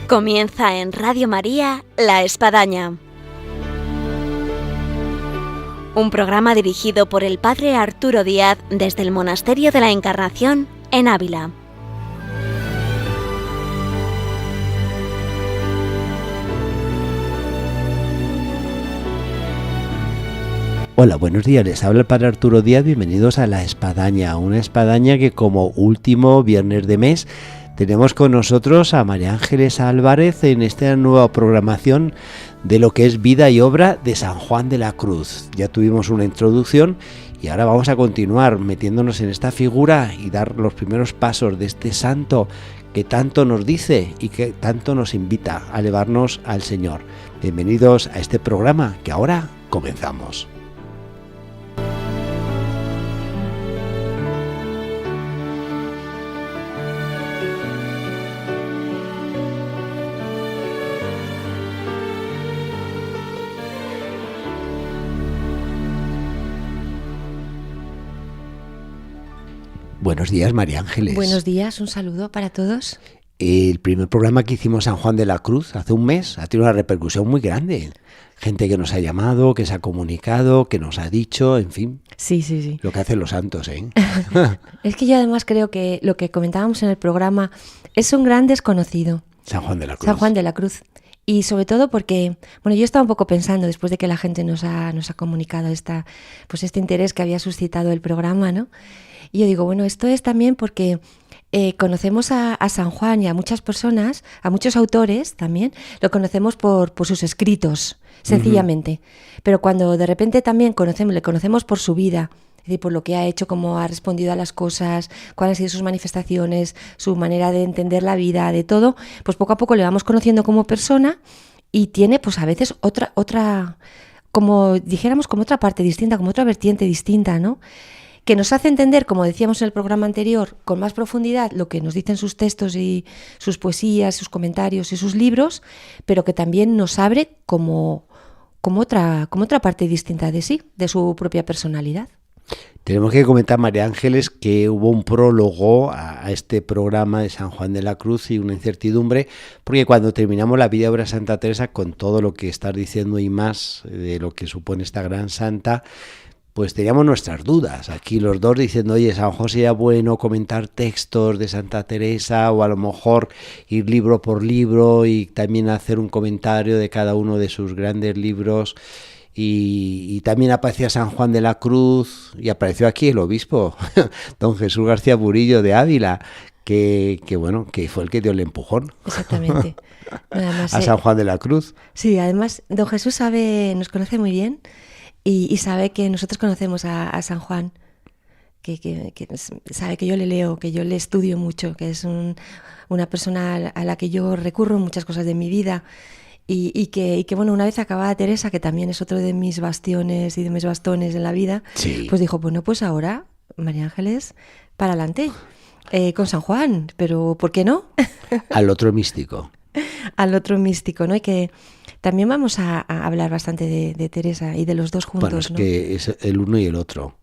Comienza en Radio María La Espadaña, un programa dirigido por el Padre Arturo Díaz desde el Monasterio de la Encarnación en Ávila. Hola, buenos días, les habla el Padre Arturo Díaz, bienvenidos a La Espadaña, una espadaña que como último viernes de mes tenemos con nosotros a María Ángeles Álvarez en esta nueva programación de lo que es vida y obra de San Juan de la Cruz. Ya tuvimos una introducción y ahora vamos a continuar metiéndonos en esta figura y dar los primeros pasos de este santo que tanto nos dice y que tanto nos invita a elevarnos al Señor. Bienvenidos a este programa que ahora comenzamos. Buenos días, María Ángeles. Buenos días, un saludo para todos. El primer programa que hicimos San Juan de la Cruz hace un mes ha tenido una repercusión muy grande. Gente que nos ha llamado, que se ha comunicado, que nos ha dicho, en fin. Sí. Lo que hacen los santos, ¿eh? Es que yo además creo que lo que comentábamos en el programa es un gran desconocido. San Juan de la Cruz. San Juan de la Cruz. Y sobre todo porque, bueno, yo estaba un poco pensando después de que la gente nos ha comunicado este interés que había suscitado el programa, ¿no? Y yo digo, bueno, esto es también porque conocemos a San Juan y a muchas personas, a muchos autores también, lo conocemos por sus escritos, sencillamente. Uh-huh. Pero cuando de repente también le conocemos por su vida, es decir, por lo que ha hecho, cómo ha respondido a las cosas, cuáles han sido sus manifestaciones, su manera de entender la vida, de todo, pues poco a poco le vamos conociendo como persona y tiene pues a veces otra, como dijéramos, como otra parte distinta, como otra vertiente distinta, ¿no? Que nos hace entender, como decíamos en el programa anterior, con más profundidad lo que nos dicen sus textos y sus poesías, sus comentarios y sus libros, pero que también nos abre como otra parte distinta de sí, de su propia personalidad. Tenemos que comentar, María Ángeles, que hubo un prólogo a este programa de San Juan de la Cruz y una incertidumbre, porque cuando terminamos la vida y obra de Santa Teresa, con todo lo que estás diciendo y más de lo que supone esta gran santa, pues teníamos nuestras dudas. Aquí los dos diciendo, oye, San Juan sería bueno comentar textos de Santa Teresa o a lo mejor ir libro por libro y también hacer un comentario de cada uno de sus grandes libros. Y también aparecía San Juan de la Cruz y apareció aquí el obispo, don Jesús García Burillo de Ávila, que fue el que dio el empujón. Exactamente. Además, a San Juan de la Cruz. Sí, además don Jesús nos conoce muy bien. Y sabe que nosotros conocemos a San Juan, que sabe que yo le leo, que yo le estudio mucho, que es una persona a la que yo recurro en muchas cosas de mi vida y que bueno, una vez acabada Teresa, que también es otro de mis bastiones y de mis bastones en la vida, sí. Pues dijo, bueno, pues ahora, María Ángeles, para adelante, con San Juan, pero ¿por qué no? Al otro místico. Al otro místico, ¿no? Y que también vamos a hablar bastante de Teresa y de los dos juntos. Bueno, es ¿no? Que es el uno y el otro.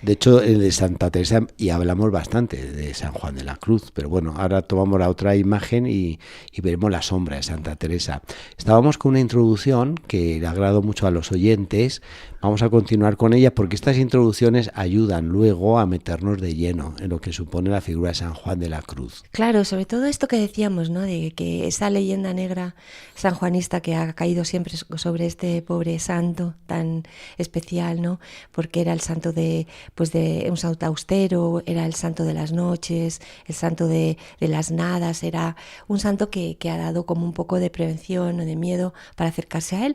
De hecho, el de Santa Teresa, y hablamos bastante de San Juan de la Cruz, pero bueno, ahora tomamos la otra imagen y veremos la sombra de Santa Teresa. Estábamos con una introducción que le agradó mucho a los oyentes. Vamos a continuar con ella porque estas introducciones ayudan luego a meternos de lleno en lo que supone la figura de San Juan de la Cruz. Claro, sobre todo esto que decíamos, ¿no? De que esa leyenda negra sanjuanista que ha caído siempre sobre este pobre santo tan especial, ¿no? Porque era el santo de un santo austero, era el santo de las noches, el santo de las nadas, era un santo que ha dado como un poco de prevención o de miedo para acercarse a él.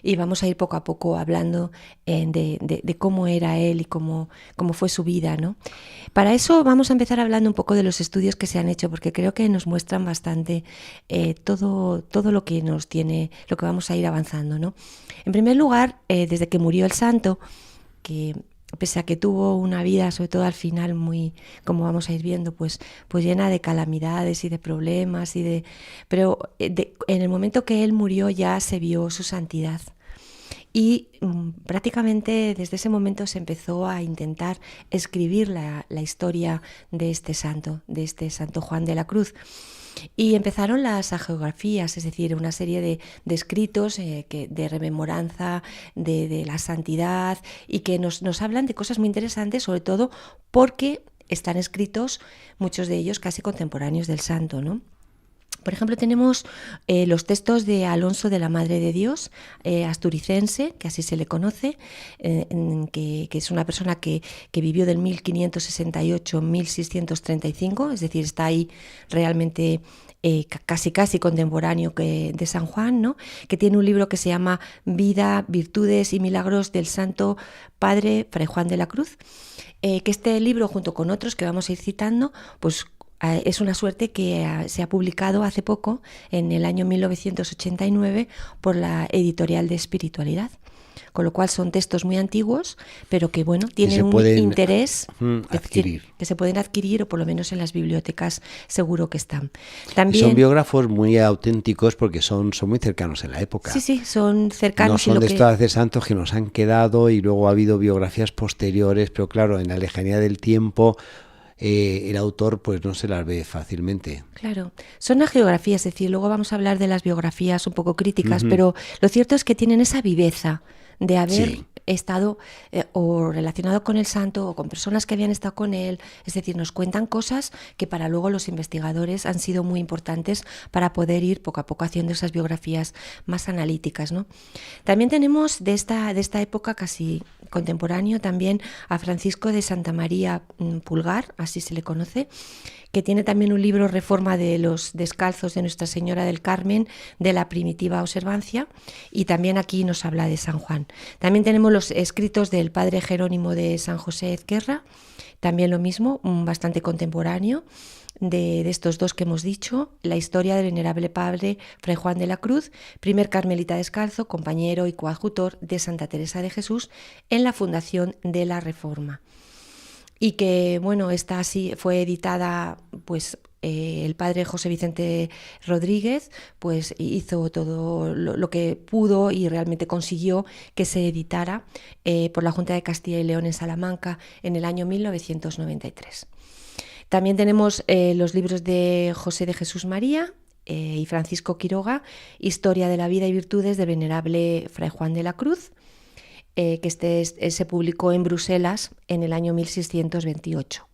Y vamos a ir poco a poco hablando de cómo era él y cómo fue su vida, ¿no? Para eso vamos a empezar hablando un poco de los estudios que se han hecho, porque creo que nos muestran bastante todo lo que nos tiene, lo que vamos a ir avanzando, ¿no? En primer lugar, desde que murió el santo, que pese a que tuvo una vida, sobre todo al final, muy, como vamos a ir viendo, pues llena de calamidades y de problemas, pero en el momento que él murió ya se vio su santidad. y prácticamente desde ese momento se empezó a intentar escribir la historia de este santo Juan de la Cruz. Y empezaron las hagiografías, es decir, una serie de escritos de rememoranza de la santidad y que nos hablan de cosas muy interesantes, sobre todo porque están escritos, muchos de ellos casi contemporáneos del santo, ¿no? Por ejemplo, tenemos los textos de Alonso de la Madre de Dios, asturicense, que así se le conoce, que es una persona que vivió del 1568 a 1635, es decir, está ahí realmente casi contemporáneo de San Juan, ¿no? Que tiene un libro que se llama Vida, Virtudes y Milagros del Santo Padre Fray Juan de la Cruz, que este libro, junto con otros que vamos a ir citando, pues es una suerte que se ha publicado hace poco, en el año 1989, por la Editorial de Espiritualidad. Con lo cual son textos muy antiguos, pero que bueno, tienen un interés adquirir. Que se pueden adquirir, o por lo menos en las bibliotecas seguro que están. También, y son biógrafos muy auténticos porque son muy cercanos en la época. Sí, son cercanos. No son de estos de santos que nos han quedado y luego ha habido biografías posteriores, pero claro, en la lejanía del tiempo el autor pues no se las ve fácilmente. Claro, son hagiografías, es decir, luego vamos a hablar de las biografías un poco críticas, pero lo cierto es que tienen esa viveza de haber estado o relacionado con el santo o con personas que habían estado con él, es decir, nos cuentan cosas que para luego los investigadores han sido muy importantes para poder ir poco a poco haciendo esas biografías más analíticas, ¿no? También tenemos de esta época casi contemporáneo también a Francisco de Santa María Pulgar, así se le conoce, que tiene también un libro Reforma de los Descalzos de Nuestra Señora del Carmen de la Primitiva Observancia, y también aquí nos habla de San Juan. También tenemos los escritos del padre Jerónimo de San José Ezquerra, también lo mismo, bastante contemporáneo de estos dos que hemos dicho, la historia del venerable padre Fray Juan de la Cruz, primer carmelita descalzo, compañero y coadjutor de Santa Teresa de Jesús en la fundación de la Reforma. Y que, bueno, esta sí fue editada, pues el padre José Vicente Rodríguez pues hizo todo lo que pudo y realmente consiguió que se editara por la Junta de Castilla y León en Salamanca en el año 1993. También tenemos los libros de José de Jesús María y Francisco Quiroga, Historia de la vida y virtudes del venerable Fray Juan de la Cruz, que se publicó en Bruselas en el año 1628.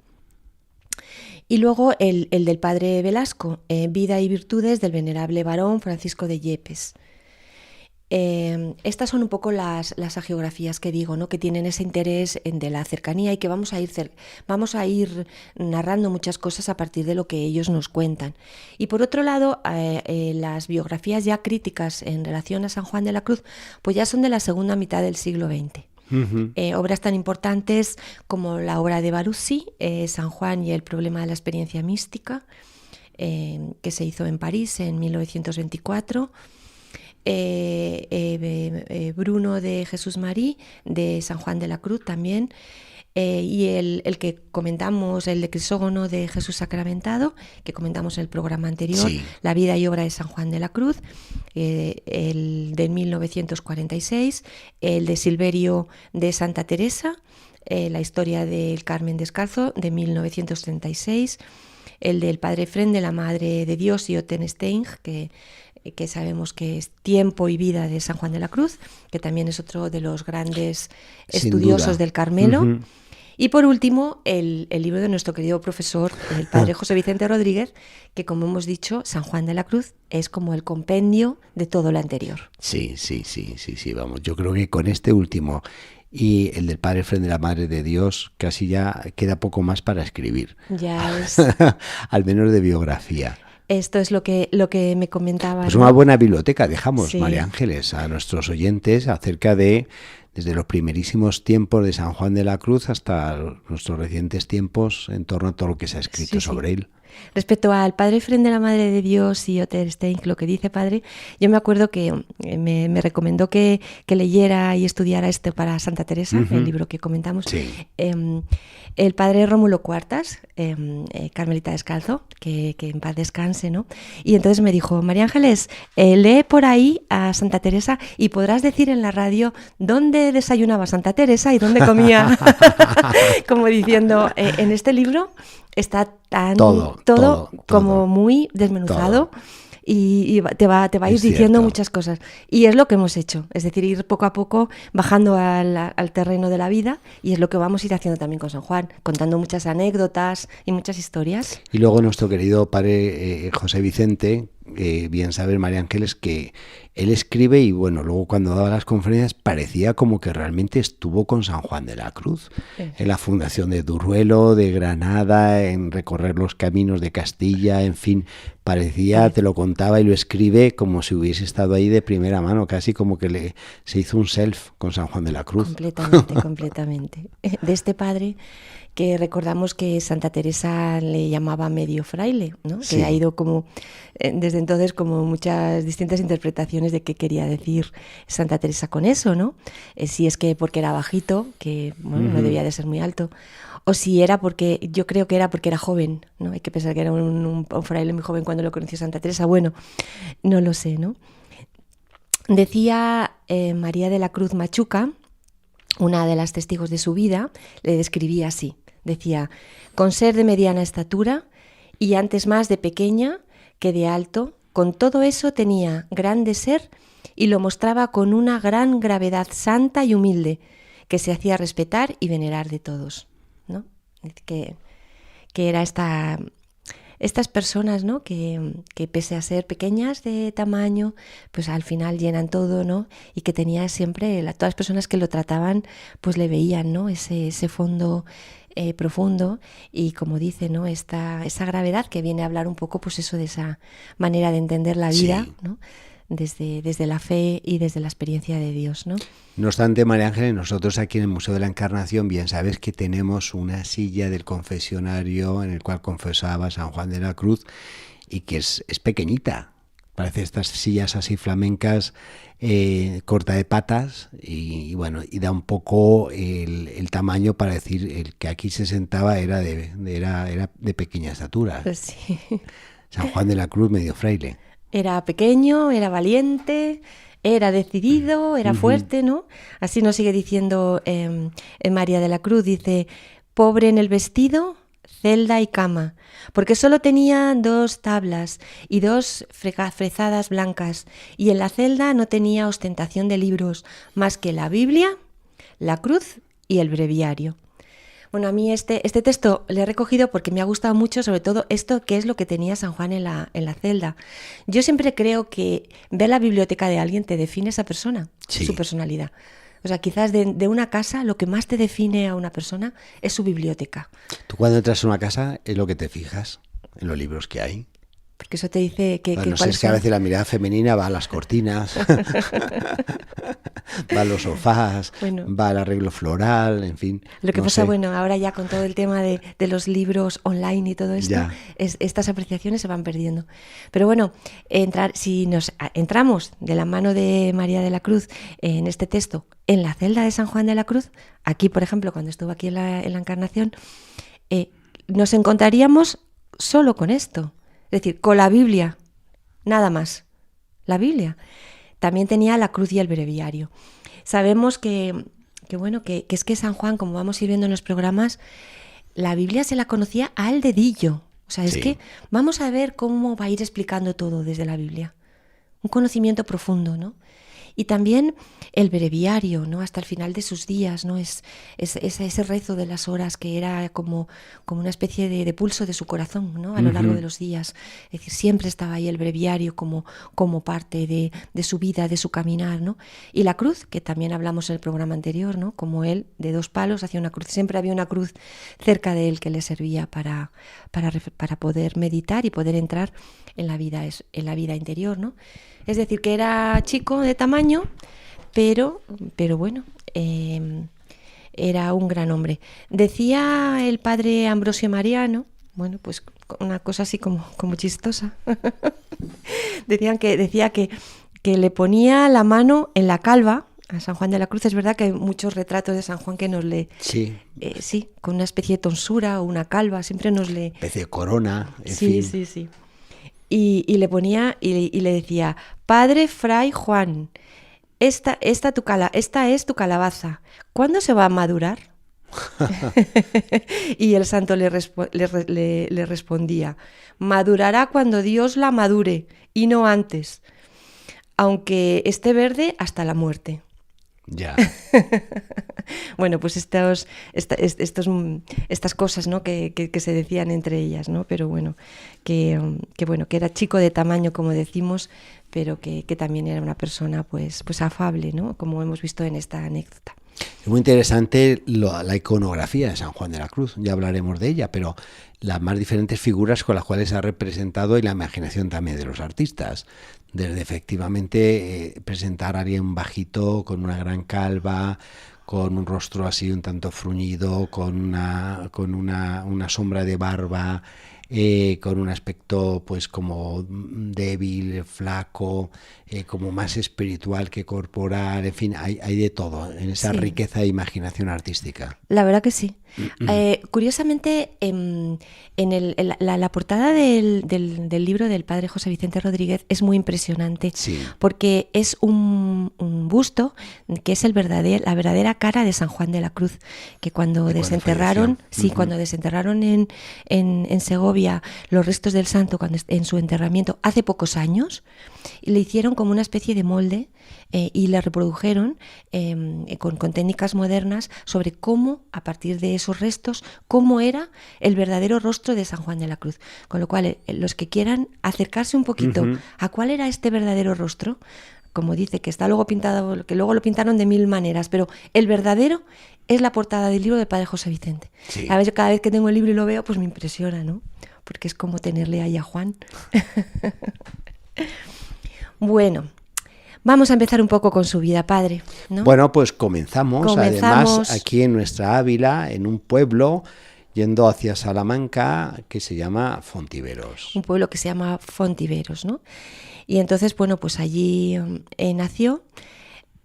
Y luego el del padre Velasco, Vida y virtudes del venerable varón Francisco de Yepes. Estas son un poco las hagiografías que digo, ¿no? Que tienen ese interés de la cercanía y que vamos a ir narrando muchas cosas a partir de lo que ellos nos cuentan. Y por otro lado, las biografías ya críticas en relación a San Juan de la Cruz, pues ya son de la segunda mitad del siglo XX. Obras tan importantes como la obra de Barussi, San Juan y el problema de la experiencia mística, que se hizo en París en 1924. Bruno de Jesús Marí, de San Juan de la Cruz también, y el que comentamos, el de Crisógono de Jesús Sacramentado, que comentamos en el programa anterior, sí. La vida y obra de San Juan de la Cruz, el de 1946, el de Silverio de Santa Teresa, la historia del Carmen Descalzo de 1936, el del Padre Efrén de la Madre de Dios y Ottenstein, que sabemos que es Tiempo y vida de San Juan de la Cruz, que también es otro de los grandes estudiosos del Carmelo. Y por último, el libro de nuestro querido profesor, el padre José Vicente Rodríguez, que como hemos dicho, San Juan de la Cruz es como el compendio de todo lo anterior. Sí, vamos, yo creo que con este último y el del Padre Efrén de la Madre de Dios casi ya queda poco más para escribir. Ya es. Al menos de biografía. Esto es lo que me comentaba. Pues ¿no? una buena biblioteca dejamos, sí. María Ángeles, a nuestros oyentes acerca de, desde los primerísimos tiempos de San Juan de la Cruz hasta nuestros recientes tiempos en torno a todo lo que se ha escrito sobre él. Respecto al padre Efrén de la Madre de Dios y Otter Stein, lo que dice padre, yo me acuerdo que me recomendó que leyera y estudiara para Santa Teresa, el libro que comentamos. Sí. El padre Rómulo Cuartas, Carmelita Descalzo, que en paz descanse, ¿no? Y entonces me dijo, María Ángeles, lee por ahí a Santa Teresa y podrás decir en la radio dónde desayunaba Santa Teresa y dónde comía. Como diciendo, en este libro está todo como muy desmenuzado. Todo. Y te va a ir diciendo muchas cosas. Y es lo que hemos hecho, es decir, ir poco a poco bajando al terreno de la vida, y es lo que vamos a ir haciendo también con San Juan, contando muchas anécdotas y muchas historias. Y luego nuestro querido padre José Vicente, bien sabe María Ángeles, que él escribe y bueno, luego cuando daba las conferencias parecía como que realmente estuvo con San Juan de la Cruz, en la fundación de Duruelo, de Granada, en recorrer los caminos de Castilla, en fin, parecía, te lo contaba y lo escribe como si hubiese estado ahí de primera mano, casi como que se hizo un self con San Juan de la Cruz. Completamente. De este padre que recordamos que Santa Teresa le llamaba medio fraile, ¿no? Sí. Que ha ido como desde entonces como muchas distintas interpretaciones de qué quería decir Santa Teresa con eso, ¿no? Si es que porque era bajito, que bueno, no debía de ser muy alto, o si era porque, yo creo que era porque era joven, ¿no? Hay que pensar que era un fraile muy joven cuando lo conoció Santa Teresa, bueno, no lo sé, ¿no? Decía María de la Cruz Machuca, una de las testigos de su vida, le describía así. Decía, con ser de mediana estatura y antes más de pequeña que de alto, con todo eso tenía grande ser y lo mostraba con una gran gravedad santa y humilde que se hacía respetar y venerar de todos, ¿no? Que era estas personas, ¿no? que pese a ser pequeñas de tamaño, pues al final llenan todo, ¿no? Y que tenía siempre, todas las personas que lo trataban, pues le veían, ¿no? Ese fondo profundo y, como dice, ¿no? Esa gravedad que viene a hablar un poco, pues eso, de esa manera de entender la vida, sí, ¿no? Desde la fe y desde la experiencia de Dios, ¿no? No obstante, María Ángeles, nosotros aquí en el Museo de la Encarnación, bien sabes que tenemos una silla del confesionario en el cual confesaba San Juan de la Cruz y que es pequeñita. Parece estas sillas así flamencas, corta de patas y bueno, y da un poco el tamaño para decir el que aquí se sentaba era de pequeña estatura. Pues sí. San Juan de la Cruz, medio fraile. Era pequeño, era valiente, era decidido, era fuerte, ¿no? Así nos sigue diciendo en María de la Cruz, dice, pobre en el vestido, celda y cama, porque solo tenía 2 tablas y 2 frezadas blancas, y en la celda no tenía ostentación de libros, más que la Biblia, la cruz y el breviario. Bueno, a mí este texto le he recogido porque me ha gustado mucho, sobre todo esto que es lo que tenía San Juan en la celda. Yo siempre creo que ver la biblioteca de alguien te define esa persona, sí, su personalidad. O sea, quizás de una casa lo que más te define a una persona es su biblioteca. Tú cuando entras a una casa es lo que te fijas, en los libros que hay. Porque eso te dice que... Bueno, no sé, es que a veces la mirada femenina va a las cortinas, va a los sofás, bueno, va al arreglo floral, en fin. Lo que pasa, bueno, ahora ya con todo el tema de los libros online y todo esto, estas apreciaciones se van perdiendo. Pero bueno, si nos entramos de la mano de María de la Cruz en este texto, en la celda de San Juan de la Cruz, aquí, por ejemplo, cuando estuvo aquí en la Encarnación, nos encontraríamos solo con esto. Es decir, con la Biblia, nada más, la Biblia. También tenía la cruz y el breviario. Sabemos que es que San Juan, como vamos a ir viendo en los programas, la Biblia se la conocía al dedillo. O sea, es que vamos a ver cómo va a ir explicando todo desde la Biblia. Un conocimiento profundo, ¿no? Y también el breviario, ¿no? Hasta el final de sus días, ¿no? Es ese rezo de las horas que era como una especie de pulso de su corazón, ¿no? A lo largo de los días. Es decir, siempre estaba ahí el breviario como parte de su vida, de su caminar, ¿no? Y la cruz, que también hablamos en el programa anterior, ¿no? Como él, de 2 palos, hacía una cruz. Siempre había una cruz cerca de él que le servía para poder meditar y poder entrar en la vida interior, ¿no? Es decir, que era chico de tamaño, pero bueno, era un gran hombre. Decía el padre Ambrosio Mariano, bueno, pues una cosa así como chistosa. Decía que le ponía la mano en la calva a San Juan de la Cruz. Es verdad que hay muchos retratos de San Juan que nos le... Sí. Sí, con una especie de tonsura o una calva, siempre nos le... Especie de corona, en Sí, fin. sí, sí. Y le ponía y le decía, Padre Fray Juan, esta es tu calabaza. ¿Cuándo se va a madurar? Y el santo le respondía, madurará cuando Dios la madure y no antes, aunque esté verde hasta la muerte. Ya. Bueno, pues estas cosas, ¿no? que se decían entre ellas, ¿no? Pero bueno, que era chico de tamaño, como decimos, pero que también era una persona pues afable, ¿no? Como hemos visto en esta anécdota. Es muy interesante la iconografía de San Juan de la Cruz, ya hablaremos de ella, pero las más diferentes figuras con las cuales se ha representado y la imaginación también de los artistas. Desde efectivamente presentar a alguien bajito, con una gran calva, con un rostro así un tanto fruñido, con una sombra de barba, con un aspecto pues como débil, flaco, como más espiritual que corporal, en fin, hay de todo en esa Sí. riqueza de imaginación artística. La verdad que sí. Curiosamente, la portada del libro del padre José Vicente Rodríguez es muy impresionante, Sí. porque es un busto que es la verdadera cara de San Juan de la Cruz, que cuando De cuando desenterraron, falleció. cuando desenterraron en Segovia los restos del santo en su enterramiento hace pocos años, le hicieron como una especie de molde y le reprodujeron con técnicas modernas sobre cómo, a partir de esos restos, cómo era el verdadero rostro de San Juan de la Cruz. Con lo cual, los que quieran acercarse un poquito a cuál era este verdadero rostro, como dice, que está luego pintado, que luego lo pintaron de 1000 maneras, pero el verdadero es la portada del libro del padre José Vicente. Sí. A veces, cada vez que tengo el libro y lo veo, pues me impresiona, ¿no? Porque es como tenerle ahí a Juan. Bueno, vamos a empezar un poco con su vida, padre, ¿no? Bueno, pues comenzamos, además, aquí en nuestra Ávila, en un pueblo, yendo hacia Salamanca, que se llama Fontiveros. Un pueblo que se llama Fontiveros, ¿no? Y entonces, bueno, pues allí nació.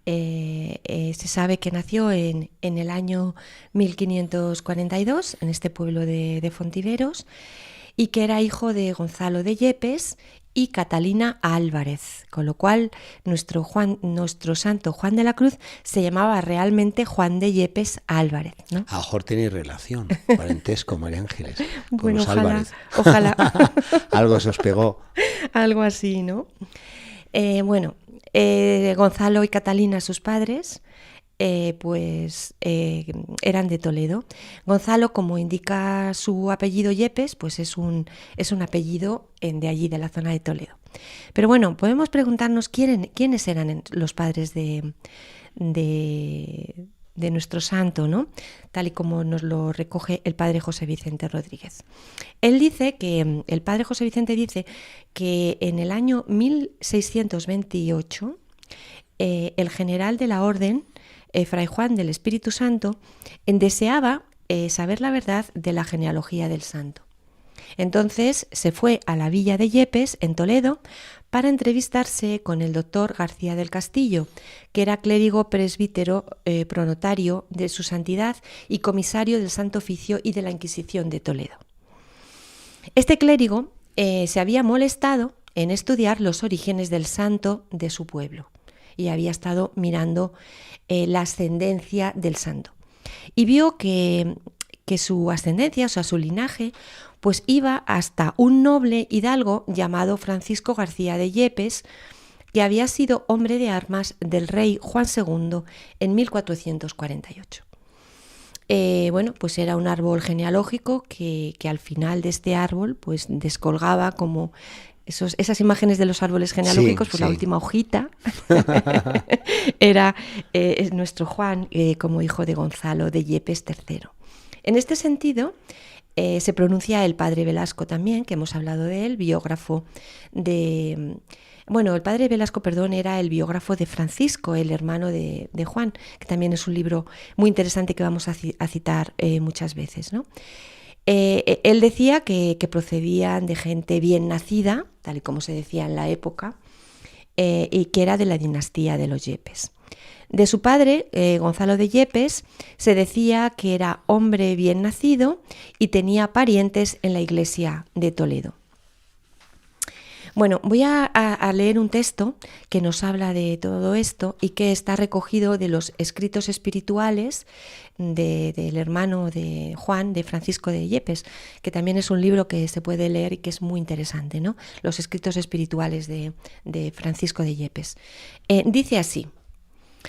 Se sabe que nació en el año 1542, en este pueblo de Fontiveros, y que era hijo de Gonzalo de Yepes y Catalina Álvarez, con lo cual nuestro santo Juan de la Cruz se llamaba realmente Juan de Yepes Álvarez, ¿no? A lo mejor tenéis relación, parentesco, María Ángeles, con Bueno, los ojalá, Álvarez. ojalá. Algo se os pegó. Algo así, ¿no? Gonzalo y Catalina, sus padres, eran de Toledo. Gonzalo, como indica su apellido Yepes, pues es un apellido de allí, de la zona de Toledo. Pero bueno, podemos preguntarnos quiénes eran los padres de nuestro santo, ¿no? Tal y como nos lo recoge el padre José Vicente Rodríguez. El padre José Vicente dice que en el año 1628 el general de la orden, Fray Juan del Espíritu Santo, deseaba saber la verdad de la genealogía del santo. Entonces se fue a la villa de Yepes, en Toledo, para entrevistarse con el doctor García del Castillo, que era clérigo presbítero pronotario de su santidad y comisario del Santo Oficio y de la Inquisición de Toledo. Este clérigo se había molestado en estudiar los orígenes del santo de su pueblo y había estado mirando la ascendencia del santo. Y vio que su ascendencia, o sea, su linaje, pues iba hasta un noble hidalgo llamado Francisco García de Yepes, que había sido hombre de armas del rey Juan II en 1448. Pues era un árbol genealógico que al final de este árbol pues descolgaba como esas imágenes de los árboles genealógicos, pues la última hojita era nuestro Juan como hijo de Gonzalo de Yepes III. En este sentido, se pronuncia el padre Velasco también, que hemos hablado de él, biógrafo de... Bueno, el padre Velasco, era el biógrafo de Francisco, el hermano de Juan, que también es un libro muy interesante que vamos a citar muchas veces, ¿no? Él decía que procedían de gente bien nacida, tal y como se decía en la época, y que era de la dinastía de los Yepes. De su padre, Gonzalo de Yepes, se decía que era hombre bien nacido y tenía parientes en la iglesia de Toledo. Bueno, voy a leer un texto que nos habla de todo esto y que está recogido de los escritos espirituales del hermano de Juan, de Francisco de Yepes, que también es un libro que se puede leer y que es muy interesante, ¿no? Los escritos espirituales de Francisco de Yepes. Dice así: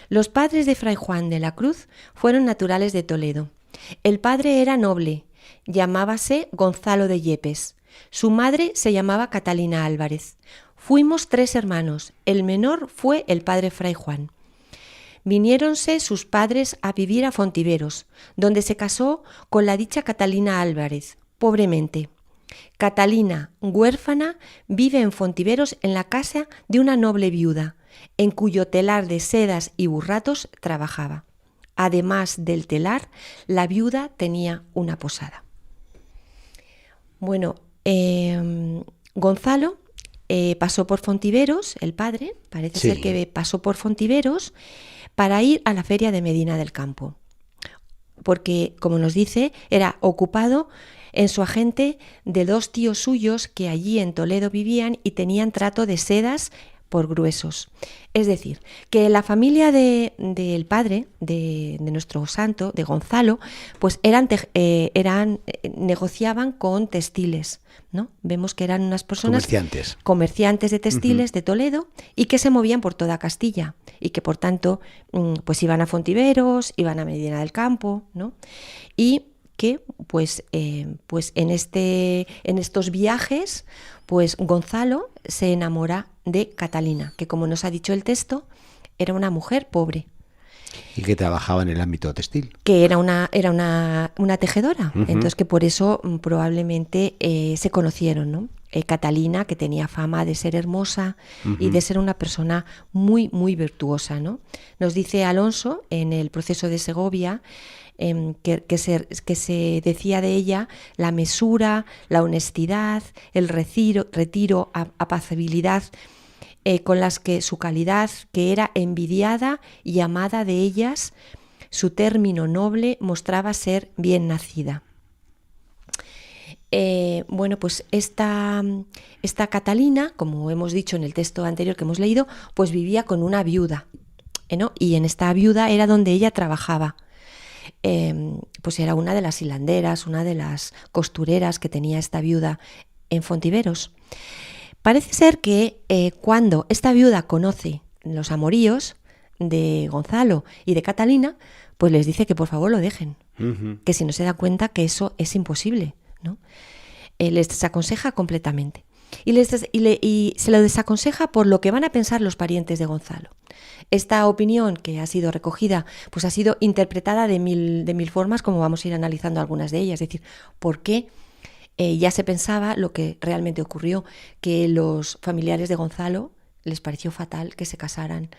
los padres de Fray Juan de la Cruz fueron naturales de Toledo. El padre era noble, llamábase Gonzalo de Yepes. Su madre se llamaba Catalina Álvarez. Fuimos 3 hermanos. El menor fue el padre Fray Juan. Viniéronse sus padres a vivir a Fontiveros, donde se casó con la dicha Catalina Álvarez, pobremente. Catalina, huérfana, vive en Fontiveros en la casa de una noble viuda, en cuyo telar de sedas y burratos trabajaba. Además del telar, la viuda tenía una posada. Bueno, Gonzalo pasó por Fontiveros, el padre, parece ser que pasó por Fontiveros para ir a la feria de Medina del Campo, porque, como nos dice, era ocupado en su agente de 2 tíos suyos que allí en Toledo vivían y tenían trato de sedas por gruesos. Es decir, que la familia del padre, de nuestro santo, de Gonzalo, pues negociaban con textiles, ¿no? Vemos que eran unas personas comerciantes de textiles de Toledo y que se movían por toda Castilla y que por tanto pues iban a Fontiveros, iban a Medina del Campo, ¿no? Y que pues en estos viajes pues Gonzalo se enamora de Catalina, que, como nos ha dicho el texto, era una mujer pobre. Y que trabajaba en el ámbito textil. Que era una tejedora. Entonces que por eso probablemente se conocieron, ¿no? Catalina, que tenía fama de ser hermosa y de ser una persona muy, muy virtuosa, ¿no? Nos dice Alonso en el proceso de Segovia que se decía de ella la mesura, la honestidad, el retiro, apacibilidad, con las que su calidad, que era envidiada y amada de ellas, su término noble mostraba ser bien nacida. Bueno, pues esta Catalina, como hemos dicho en el texto anterior que hemos leído, pues vivía con una viuda, ¿no? Y en esta viuda era donde ella trabajaba. Pues era una de las hilanderas, una de las costureras que tenía esta viuda en Fontiveros. Parece ser que cuando esta viuda conoce los amoríos de Gonzalo y de Catalina, pues les dice que por favor lo dejen, que si no se da cuenta que eso es imposible, ¿no? Les desaconseja completamente. Y se lo desaconseja por lo que van a pensar los parientes de Gonzalo. Esta opinión, que ha sido recogida, pues ha sido interpretada de mil formas, como vamos a ir analizando algunas de ellas. Es decir, ¿por qué ya se pensaba lo que realmente ocurrió? Que los familiares de Gonzalo les pareció fatal que se casaran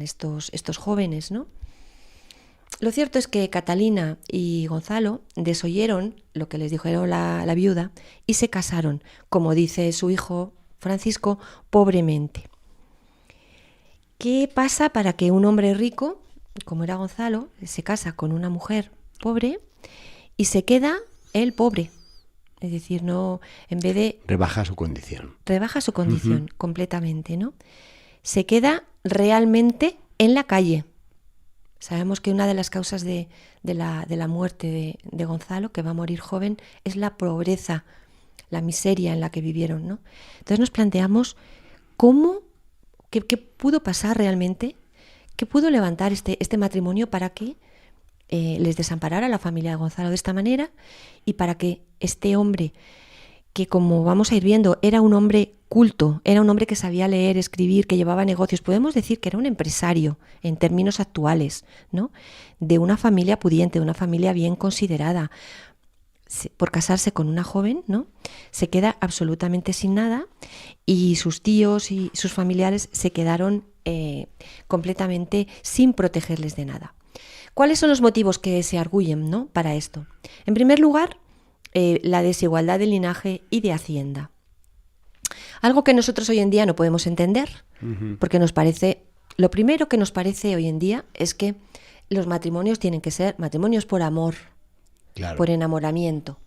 estos jóvenes, ¿no? Lo cierto es que Catalina y Gonzalo desoyeron lo que les dijeron la viuda y se casaron, como dice su hijo Francisco, pobremente. ¿Qué pasa para que un hombre rico, como era Gonzalo, se casa con una mujer pobre y se queda él pobre? Es decir, no, en vez de... Rebaja su condición completamente, ¿no? Se queda realmente en la calle. Sabemos que una de las causas de la muerte de Gonzalo, que va a morir joven, es la pobreza, la miseria en la que vivieron, ¿no? Entonces nos planteamos qué pudo pasar realmente, qué pudo levantar este matrimonio para que les desamparara la familia de Gonzalo de esta manera y para que este hombre, que como vamos a ir viendo, era un hombre culto, era un hombre que sabía leer, escribir, que llevaba negocios, podemos decir que era un empresario en términos actuales, ¿no? De una familia pudiente, de una familia bien considerada, por casarse con una joven, ¿no? Se queda absolutamente sin nada y sus tíos y sus familiares se quedaron completamente sin protegerles de nada. ¿Cuáles son los motivos que se arguyen, ¿no?, para esto? En primer lugar, la desigualdad de linaje y de hacienda. Algo que nosotros hoy en día no podemos entender, porque nos parece, lo primero que nos parece hoy en día es que los matrimonios tienen que ser matrimonios por amor, claro, por enamoramiento.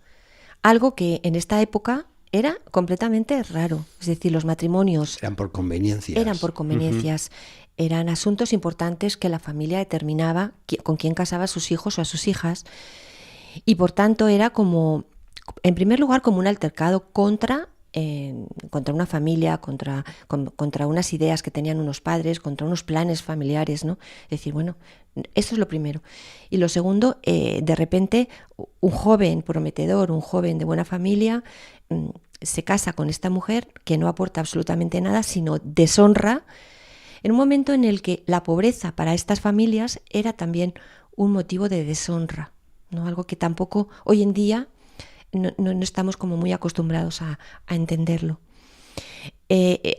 Algo que en esta época era completamente raro. Es decir, los matrimonios eran por conveniencias. Eran asuntos importantes que la familia determinaba con quién casaba a sus hijos o a sus hijas. Y por tanto era como, en primer lugar, como un altercado contra una familia, contra unas ideas que tenían unos padres, contra unos planes familiares, ¿no? Es decir, bueno, eso es lo primero. Y lo segundo, de repente, un joven prometedor, un joven de buena familia, se casa con esta mujer que no aporta absolutamente nada, sino deshonra, en un momento en el que la pobreza para estas familias era también un motivo de deshonra, ¿no? Algo que tampoco hoy en día no estamos como muy acostumbrados a entenderlo.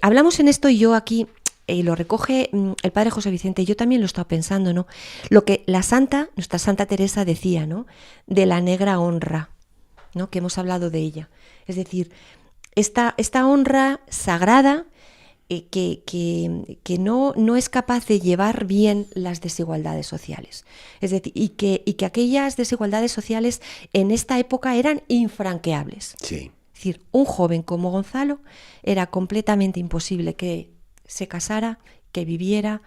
Hablamos en esto y yo aquí, y lo recoge el padre José Vicente, yo también lo he estado pensando, ¿no? Lo que nuestra Santa Teresa decía, ¿no?, de la negra honra, ¿no?, que hemos hablado de ella. Es decir, esta honra sagrada que no es capaz de llevar bien las desigualdades sociales. Es decir, y que aquellas desigualdades sociales en esta época eran infranqueables. Sí. Es decir, un joven como Gonzalo era completamente imposible que se casara, que viviera,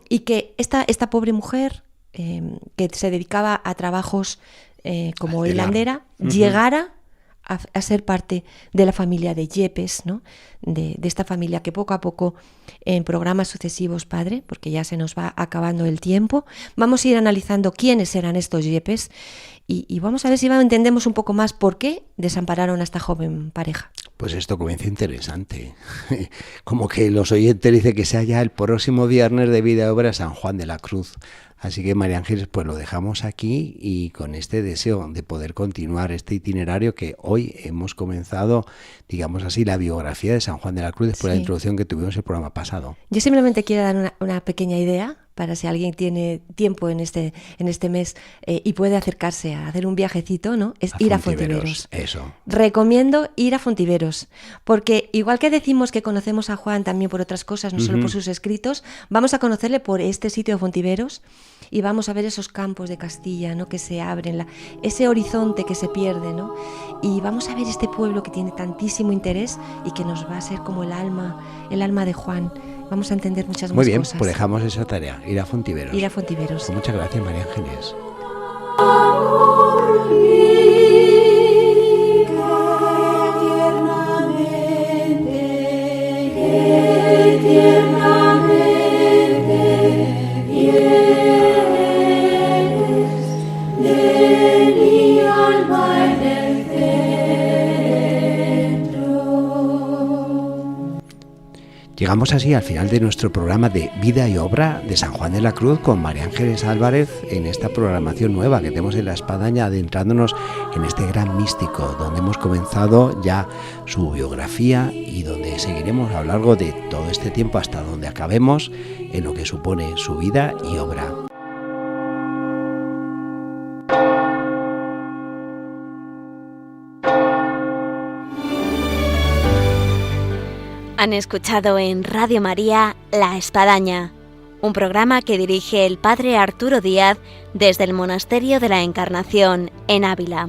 y que esta pobre mujer que se dedicaba a trabajos como hilandera, llegara a ser parte de la familia de Yepes, ¿no?, de esta familia que poco a poco, en programas sucesivos, padre, porque ya se nos va acabando el tiempo, vamos a ir analizando quiénes eran estos Yepes y vamos a ver si entendemos un poco más por qué desampararon a esta joven pareja. Pues esto comienza interesante. Como que los oyentes dicen que sea ya el próximo viernes de Vida y Obra San Juan de la Cruz. Así que, María Ángeles, pues lo dejamos aquí y con este deseo de poder continuar este itinerario que hoy hemos comenzado, digamos así, la biografía de San Juan de la Cruz después de la introducción que tuvimos el programa pasado. Yo simplemente quiero dar una pequeña idea para si alguien tiene tiempo en este mes y puede acercarse a hacer un viajecito, ¿no? Es ir a Fontiveros. Eso. Recomiendo ir a Fontiveros, porque igual que decimos que conocemos a Juan también por otras cosas, no solo por sus escritos, vamos a conocerle por este sitio de Fontiveros y vamos a ver esos campos de Castilla, ¿no?, que se abren, ese horizonte que se pierde, ¿no? Y vamos a ver este pueblo que tiene tantísimo interés y que nos va a ser como el alma de Juan. Vamos a entender muchas más cosas. Muy bien, pues dejamos esa tarea, ir a Fontiveros. Ir a Fontiveros. Pues muchas gracias, María Ángeles. Llegamos así al final de nuestro programa de Vida y Obra de San Juan de la Cruz con María Ángeles Álvarez en esta programación nueva que tenemos en La Espadaña, adentrándonos en este gran místico donde hemos comenzado ya su biografía y donde seguiremos a lo largo de todo este tiempo hasta donde acabemos en lo que supone su vida y obra. Han escuchado en Radio María La Espadaña, un programa que dirige el padre Arturo Díaz desde el Monasterio de la Encarnación en Ávila.